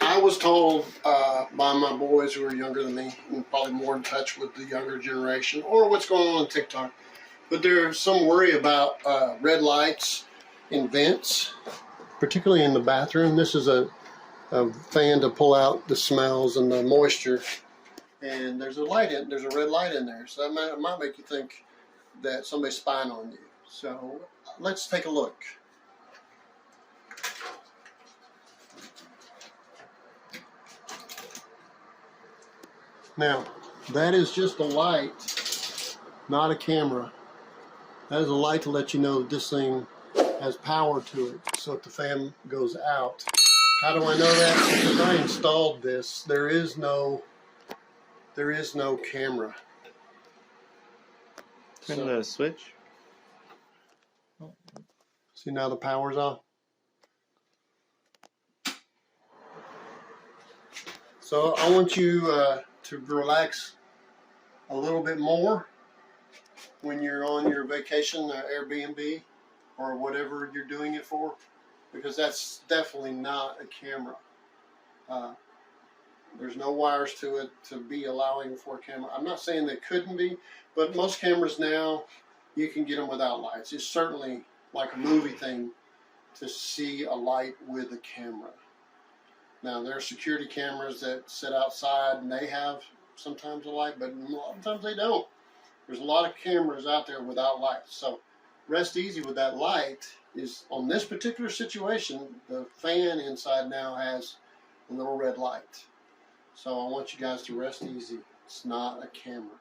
I was told by my boys who are younger than me, and probably more in touch with the younger generation, or what's going on TikTok, but there's some worry about red lights in vents, particularly in the bathroom. This is a fan to pull out the smells and the moisture, and there's a red light in there, so that might make you think that somebody's spying on you. So let's take a look. Now, that is just a light, not a camera. That is a light to let you know that this thing has power to it. So if the fan goes out, how do I know that? Because I installed this. There is no camera. Turn the switch. See, now the power's off. So I want you to relax a little bit more when you're on your vacation, Air BNB, or whatever you're doing it for, because that's definitely not a camera. There's no wires to it to be allowing for a camera. I'm not saying they couldn't be, but most cameras now, you can get them without lights. It's certainly like a movie thing to see a light with a camera. Now, there are security cameras that sit outside and they have sometimes a light, but a lot of times they don't. There's a lot of cameras out there without lights. So rest easy with that light. Is on this particular situation, the fan inside now has a little red light. So I want you guys to rest easy. It's not a camera.